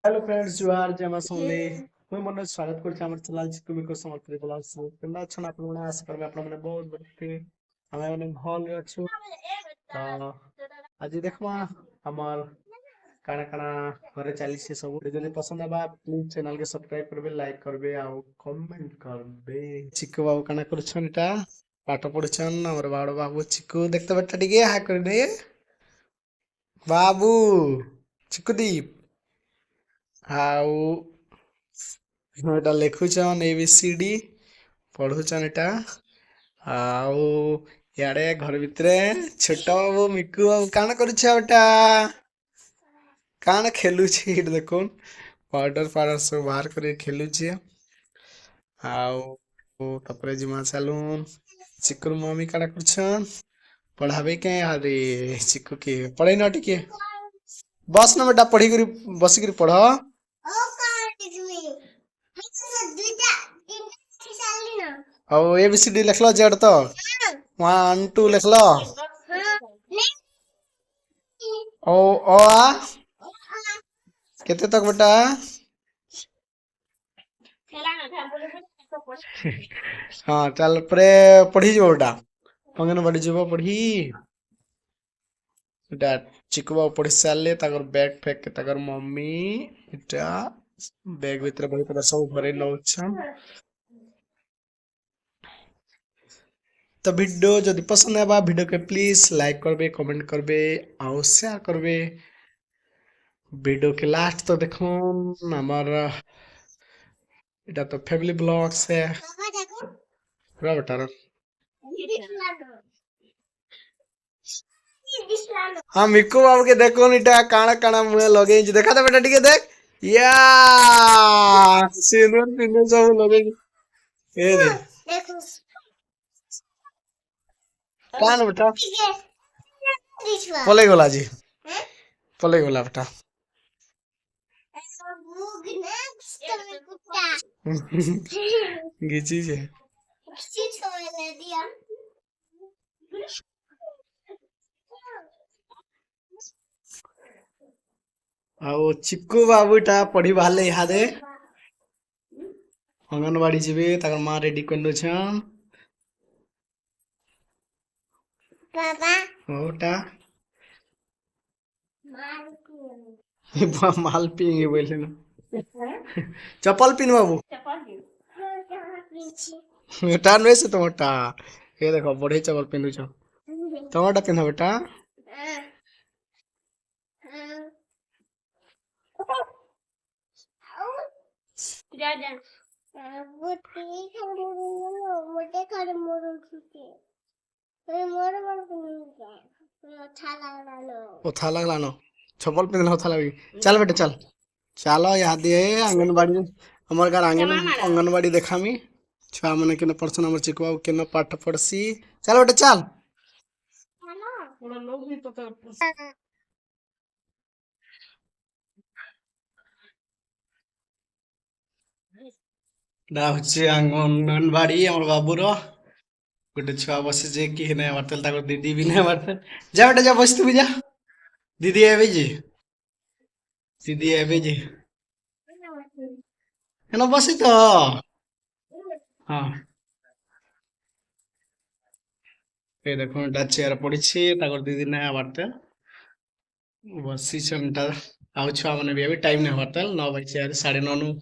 Hello friends जुहार जय मां समले मुई मन स्वागत करछि हमर चैनल चिकुमिको समर्पित ब्लॉग्स केना छन आपण माने आशा करबे आपण माने बहुत बढ़िया हमें माने भल रे अछु तो आज देखमा हमर काना काना घरे चली से सब जने पसंद आबा प्लीज चैनल के सब्सक्राइब करबे लाइक करबे आ कमेंट करबे चिकु बाबू काना करछन ता पाठ पढछन हमर बाड़ बाबू चिकु देखते बेटा टिके हाय कर दे बाबू चिकुदीप ଆଉ ଏଟା ଲେଖୁଛନ୍ ABCD ପଢୁଛନ୍ ଏଟା ଆଉ ଇଆଡେ ଘର ଭିତରେ ଛୋଟ ବାବୁ ମିକୁ ବାବୁ କାଣ କରୁଛ ଏଟା କାଣ ଖେଲୁଛି ଏଇଟା ଦେଖୁନ୍ ପାଉଡର ପାଉଡର ସବୁ ବାହାର କରି ଖେଲୁଛି ଆଉ ତାପରେ ଜିମା ଚାଲୁନ୍ ଚିକୁର ମମି କାଣା କରୁଛନ୍ ପଢାବେ के अरे चिकू के पढ़े न टिके बस न बेटा पढ़ी करी बसी करी पढ़ ଆଉ ABCD ଲେଖଲ जेड तो 1 2 ଲେଖଲ ओ आ केते तक बेटा हाँ चल परे पढ़ी जो बेटा अंगनवाड़ी जीव पढ़ी एटा चिकू बाबू पढ़ी सारले ताकर बैग फेक के ताकर मम्मी एटा बैग भीतर बही पड़ा सब भरे नउछन तो वीडियो जदि पसंद आबा वीडियो के प्लीज लाइक करबे कमेंट करबे और शेयर करबे वीडियो के लास्ट तो देखो हमार एटा तो फैमिली ब्लॉग्स है पूरा बता रहा हाँ मिक्कू बाबू के देखो इटा काना काना मुहे लगे देखा था बेटा टिके देख या सिंदूर पिंदूर सब लगे ए दे कान बेटा पले गला जी पले गला बेटा घिची जे ଆଉ ଚିକୁ ବାବୁଟା ପଢି ବାହାରଲେ ଇହାଦେ ଅଙ୍ଗନବାଡି ଯିବେ ତାଙ୍କର ମା ରେଡି କରିନଛନ୍ ବାବା ଓଟା माल पिएंगे बोले ना चप्पल पिन बाबू बेटा नहीं से तुम्हारा ये देखो बड़े चप्पल पिनु छ तुम्हारा पिन बेटा ओथा लगला नो चप्पल पिन ओथा लगी चल बेटा चल चलो याद है आंगनबाड़ी हमर घर आंगनबाड़ी देखामी छुआ माने केन पढ़सन हमर चिकवा केन पाठ पढ़सी चल बेटा चल डा होचे आंगनबाड़ी हमर बाबूर गोटे छुआ बसे जे कि नहीं बारतेल ताको दीदी भी नहीं बारतेल जा बेटा जा बस तू भी जा दीदी आबे जी दीदी आबे जी हेलो बसी तो हाँ ये देखो एटा चेयर पड़ी छी ताको दीदी नहीं बारतेल बसी छनटा आउ छुआ माने भी अभी टाइम नहीं बारतेल 9 बजे 9:30 नु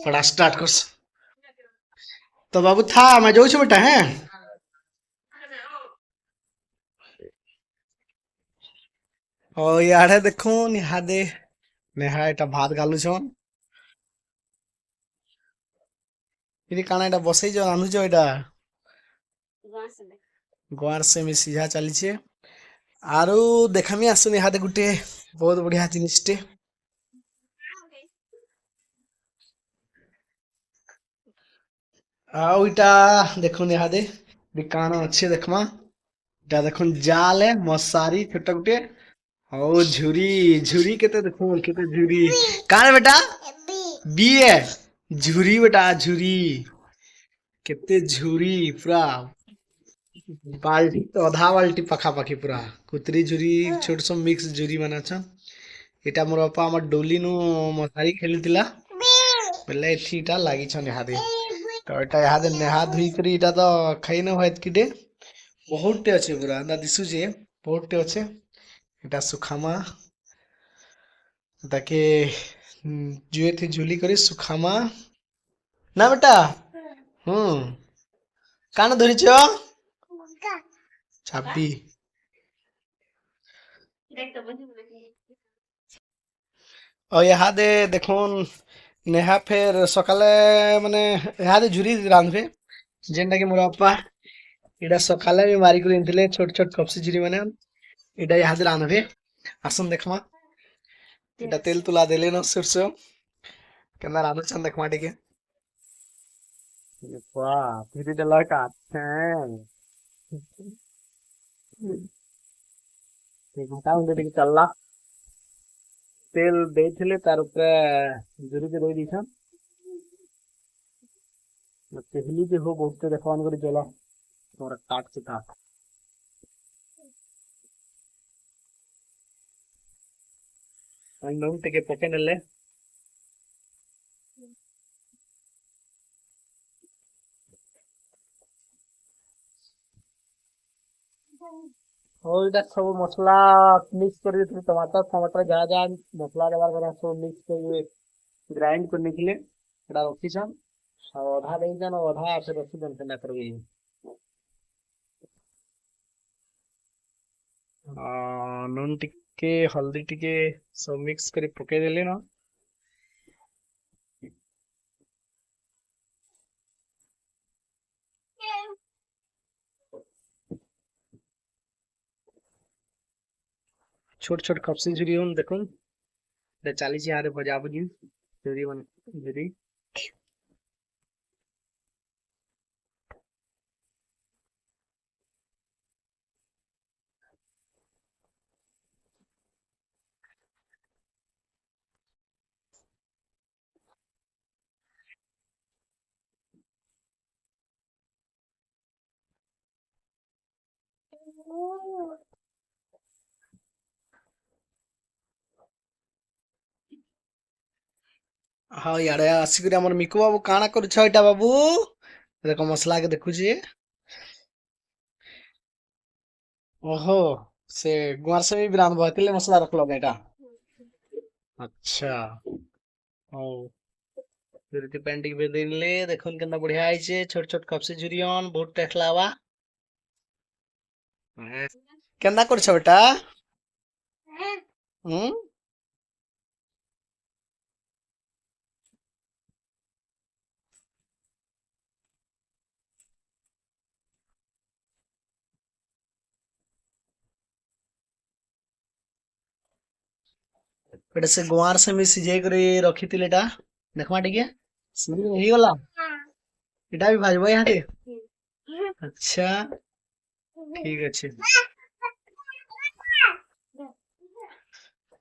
पढ़ा स्टार्ट करस तो बाबू था मैं जाऊ छु बेटा हैं और यारे देखो निहादे नेहा एटा भात गालु छन इनी काना एटा बसई जो रानु जो एटा गुआर से मी सीधा चली छे आरु देखामी आसु निहादे गुटे बहुत बढ़िया जिनिसटे आउ इटा देखो निहादे काना अच्छे देखमा इटा देखो जाल है मसारी छोटा गुटे और झुरी झुरी केते देखो केते झुरी कान बेटा बी है झुरी बेटा झुरी केते झुरी पूरा बाल्टी तो आधा बाल्टी पखा पखी पूरा कुतरी झुरी छोट सो मिक्स झुरी बना छ ଏଇଟା ମୋର ବାପା ଆମର ଡୋଲି ନୁ ମଶାରୀ ଖେଳିଥିଲା ବେଲେ ଏଠି ଏଟା ଲାଗିଛନ୍ ଇହାଦେ ତ ଏଟା ଇହାଦେ ନେହା ଧୁଇକରି ଏଟା ତ ଖାଇନ ହେତକିଟେ ବହୁତଟେ ଅଛେ ପୁରା ଏନ୍ତା ଦିଶୁଛେ ବହୁତଟେ ଅଛେ ଏଟା ସୁଖାମା ତାକେ ଜୁଏଥି ଝୁଲି କରି ସୁଖାମା ନା ବେଟା ହୁଁ କାଣ ଧରିଛ ଚାବି ଆଉ ଇହାଦେ ଦେଖୁନ୍ ନେହା ଫେର ସକାଳେ ମାନେ ଇହାଦେ ଝୁରି ରାନ୍ଧବେ ଯେନ୍ଟା କି ମୋର ବାପା ଏଇଟା ସକାଳେ ବି ମାରିକରି ଆଣିଥିଲେ ଛୋଟ ଛୋଟ କପସି ଝୁରି ମାନେ ଏଇଟା ଇହାଦେ ରାନ୍ଧବେ ଆସନ୍ ଦେଖମା ଏଇଟା ତେଲ ତୁଲା ଦେଲେନ ସୋରଷ କେନ୍ତା ରାନ୍ଧୁଛନ୍ ଦେଖମା ଟିକେ वाह फिर देला काटछे घंटा घंटे ଟିକେ ଚାଲଲା ତେଲ ଦେଇଥିଲେ ତାର ଉପରେ ଜୁରିକି ଦେଇ ଦେଇଛନ୍ कहली जे हो बहुत देखा कर चला तोरा काट से काट ଟିକେ ପକେଇ ନେଲେ और इधर सब मसला मिक्स कर देते टमाटर टमाटर जहाँ जहाँ मसला देवार करा सब मिक्स कर ग्राइंड करने के लिए एटा रखीछन अधा देइछन अधा से रखीछन केना करबे नून टिके हल्दी टिके सब मिक्स कर पके देले ना छोट छोट कपसी झुरी हम देखुन चालीस यहाँ भजा भुजी झुरी बन झुरी हाँ यार आसिक आम मिकु बाबू काଣା କରୁଛ ଏଟା बाबू देखो मसला के देखुची ओहो से गुआर से भी रांध बतिले मसला रखलो एटा अच्छा ओ फिर ती पेंटिंग पे दिले देखुन केतना बढ़िया आइছে छोट छोट कपसी झुरियन बहुत टेस्ट लावा केना करछ बेटा हम्म बेटा से गुआर से भी सिझाई करे रखिथिले एटा देखमा टिके सिझी हो गला एटा भी भाजबो यहाँ अच्छा ठीक अच्छे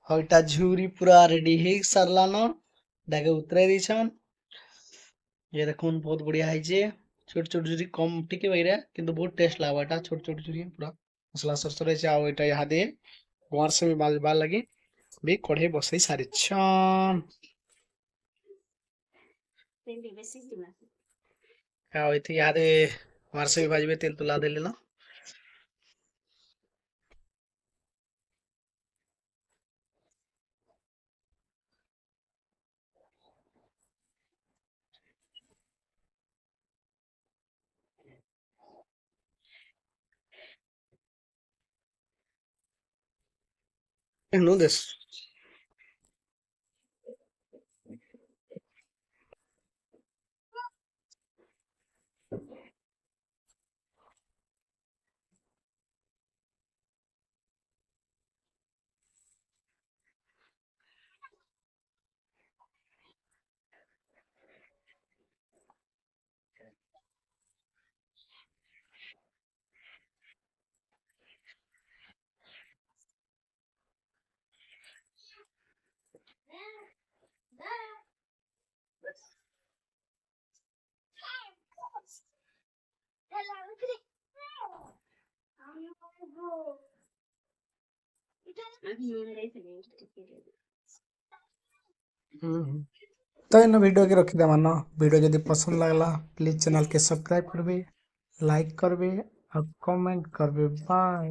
हईटा झूरी पूरा रेडी हो सारलान डाके उतराई दीछन ये देखुन बहुत बढ़िया है छोट छोट झुरी कम टिके वगैरह किंतु बहुत टेस्ट लागबा एटा छोट छोट झुरी पूरा मसला सरसर है आउ एटा यहाँ दे गुआर से भी बाजबार लगी भी कढ़े बसई सारिछन आउ इथे यहाँ दे गुआर से भी भाजबे तेल तुला देले ना नो देस हम्म। तो इन वीडियो के रखिदे मान वीडियो जदि पसंद लगला प्लीज चैनल के सब्सक्राइब करबे लाइक करबे और कमेंट करबे बाय।